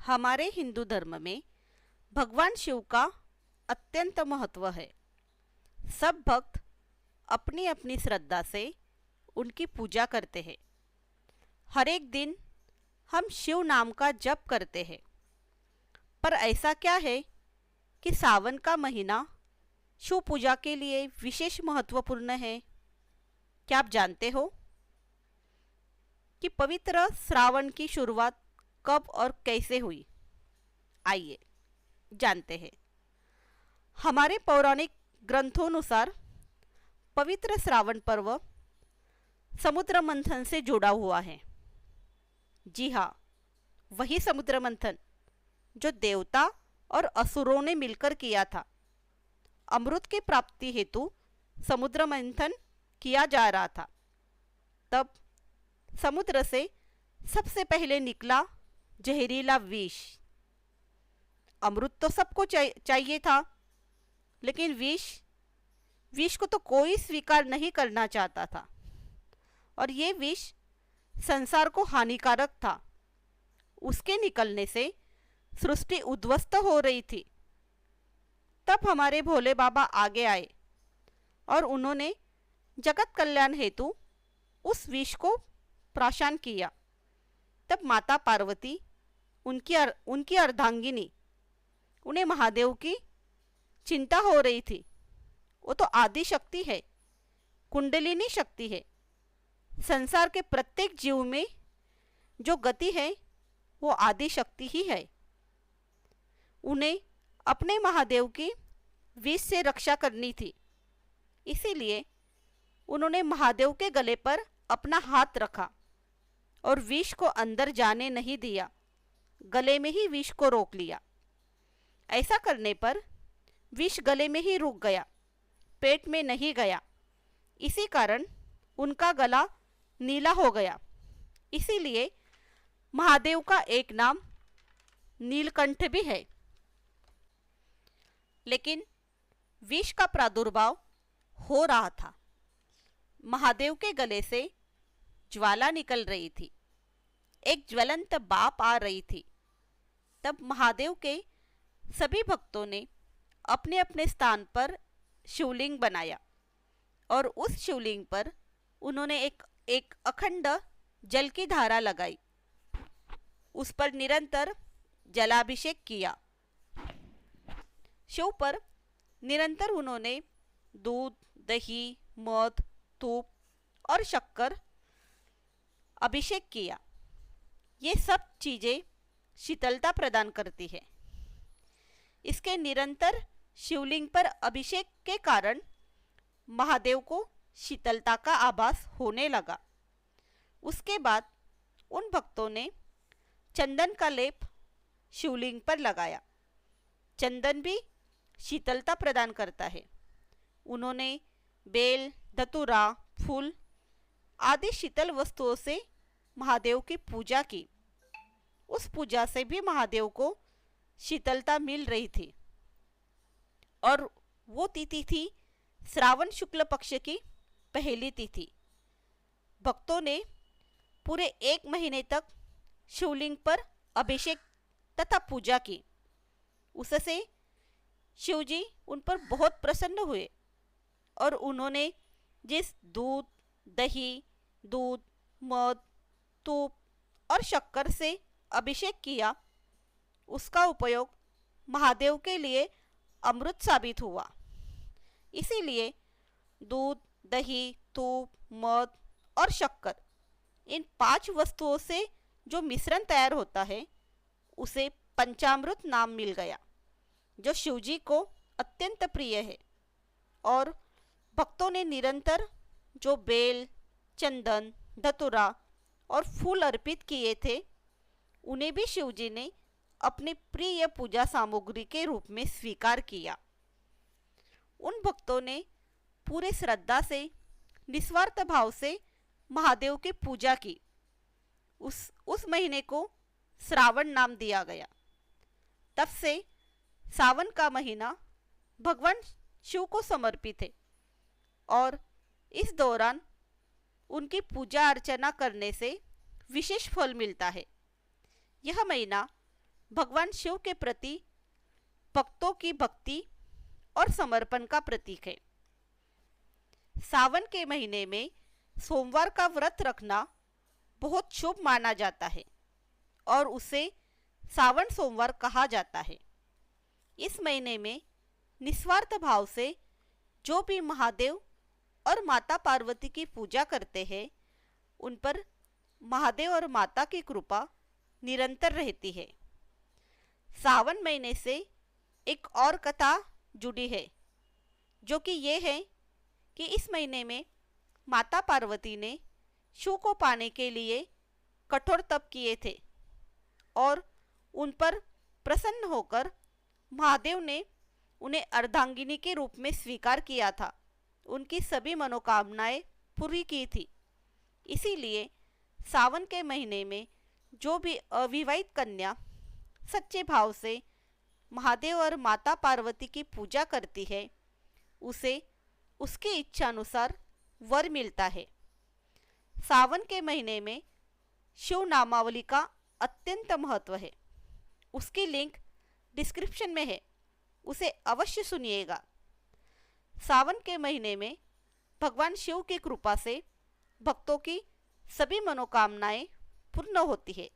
हमारे हिंदू धर्म में भगवान शिव का अत्यंत महत्व है। सब भक्त अपनी अपनी श्रद्धा से उनकी पूजा करते हैं। हर एक दिन हम शिव नाम का जप करते हैं। पर ऐसा क्या है कि सावन का महीना शिव पूजा के लिए विशेष महत्वपूर्ण है? क्या आप जानते हो कि पवित्र श्रावण की शुरुआत कब और कैसे हुई? आइए जानते हैं। हमारे पौराणिक ग्रंथों पवित्र श्रावण पर्व समुद्र मंथन से जुड़ा हुआ है। जी हाँ, वही समुद्र मंथन जो देवता और असुरों ने मिलकर किया था। अमृत की प्राप्ति हेतु समुद्र मंथन किया जा रहा था। तब समुद्र से सबसे पहले निकला जहरीला विष। अमृत तो सबको चाहिए था, लेकिन विष को तो कोई स्वीकार नहीं करना चाहता था, और ये विष संसार को हानिकारक था। उसके निकलने से सृष्टि उद्ध्वस्त हो रही थी। तब हमारे भोले बाबा आगे आए और उन्होंने जगत कल्याण हेतु उस विष को प्राशन किया। तब माता पार्वती, उनकी अर्धांगिनी, उन्हें महादेव की चिंता हो रही थी। वो तो आदि शक्ति है, कुंडलिनी शक्ति है। संसार के प्रत्येक जीव में जो गति है वो आदि शक्ति ही है। उन्हें अपने महादेव की विष से रक्षा करनी थी। इसीलिए उन्होंने महादेव के गले पर अपना हाथ रखा और विष को अंदर जाने नहीं दिया। गले में ही विष को रोक लिया। ऐसा करने पर विष गले में ही रुक गया, पेट में नहीं गया। इसी कारण उनका गला नीला हो गया। इसीलिए महादेव का एक नाम नीलकंठ भी है। लेकिन विष का प्रादुर्भाव हो रहा था। महादेव के गले से ज्वाला निकल रही थी, एक ज्वलंत बाप आ रही थी। तब महादेव के सभी भक्तों ने अपने अपने स्थान पर शिवलिंग बनाया और उस शिवलिंग पर उन्होंने एक अखंड जल की धारा लगाई। उस पर निरंतर जलाभिषेक किया। शिव पर निरंतर उन्होंने दूध, दही, मध, धूप और शक्कर अभिषेक किया। ये सब चीजें शीतलता प्रदान करती है। इसके निरंतर शिवलिंग पर अभिषेक के कारण महादेव को शीतलता का आभास होने लगा। उसके बाद उन भक्तों ने चंदन का लेप शिवलिंग पर लगाया। चंदन भी शीतलता प्रदान करता है। उन्होंने बेल, धतूरा, फूल आदि शीतल वस्तुओं से महादेव की पूजा की। उस पूजा से भी महादेव को शीतलता मिल रही थी। और वो तिथि थी श्रावण शुक्ल पक्ष की पहली तिथि। भक्तों ने पूरे 1 महीने तक शिवलिंग पर अभिषेक तथा पूजा की। उससे शिवजी उन पर बहुत प्रसन्न हुए और उन्होंने जिस दूध, दही, दूध, मध, धूप और शक्कर से अभिषेक किया, उसका उपयोग महादेव के लिए अमृत साबित हुआ। इसीलिए दूध, दही, धूप, मध और शक्कर, इन 5 वस्तुओं से जो मिश्रण तैयार होता है उसे पंचामृत नाम मिल गया, जो शिवजी को अत्यंत प्रिय है। और भक्तों ने निरंतर जो बेल, चंदन, धतूरा और फूल अर्पित किए थे, उन्हें भी शिवजी ने अपनी प्रिय पूजा सामग्री के रूप में स्वीकार किया। उन भक्तों ने पूरे श्रद्धा से, निस्वार्थ भाव से महादेव की पूजा की। उस महीने को श्रावण नाम दिया गया। तब से सावन का महीना भगवान शिव को समर्पित है और इस दौरान उनकी पूजा अर्चना करने से विशेष फल मिलता है। यह महीना भगवान शिव के प्रति भक्तों की भक्ति और समर्पण का प्रतीक है। सावन के महीने में सोमवार का व्रत रखना बहुत शुभ माना जाता है और उसे सावन सोमवार कहा जाता है। इस महीने में निस्वार्थ भाव से जो भी महादेव और माता पार्वती की पूजा करते हैं, उन पर महादेव और माता की कृपा निरंतर रहती है। सावन महीने से एक और कथा जुड़ी है, जो कि ये है कि इस महीने में माता पार्वती ने शिव को पाने के लिए कठोर तप किए थे और उन पर प्रसन्न होकर महादेव ने उन्हें अर्धांगिनी के रूप में स्वीकार किया था, उनकी सभी मनोकामनाएं पूरी की थी। इसीलिए सावन के महीने में जो भी अविवाहित कन्या सच्चे भाव से महादेव और माता पार्वती की पूजा करती है, उसे उसकी इच्छा अनुसार वर मिलता है। सावन के महीने में शिव नामावली का अत्यंत महत्व है। उसकी लिंक डिस्क्रिप्शन में है, उसे अवश्य सुनिएगा। सावन के महीने में भगवान शिव की कृपा से भक्तों की सभी मनोकामनाएं पूर्ण होती है।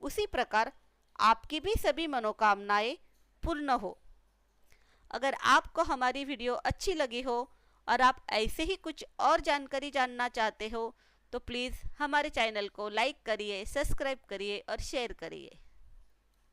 उसी प्रकार आपकी भी सभी मनोकामनाएं पूर्ण हो। अगर आपको हमारी वीडियो अच्छी लगी हो और आप ऐसे ही कुछ और जानकारी जानना चाहते हो, तो प्लीज़ हमारे चैनल को लाइक करिए, सब्सक्राइब करिए और शेयर करिए।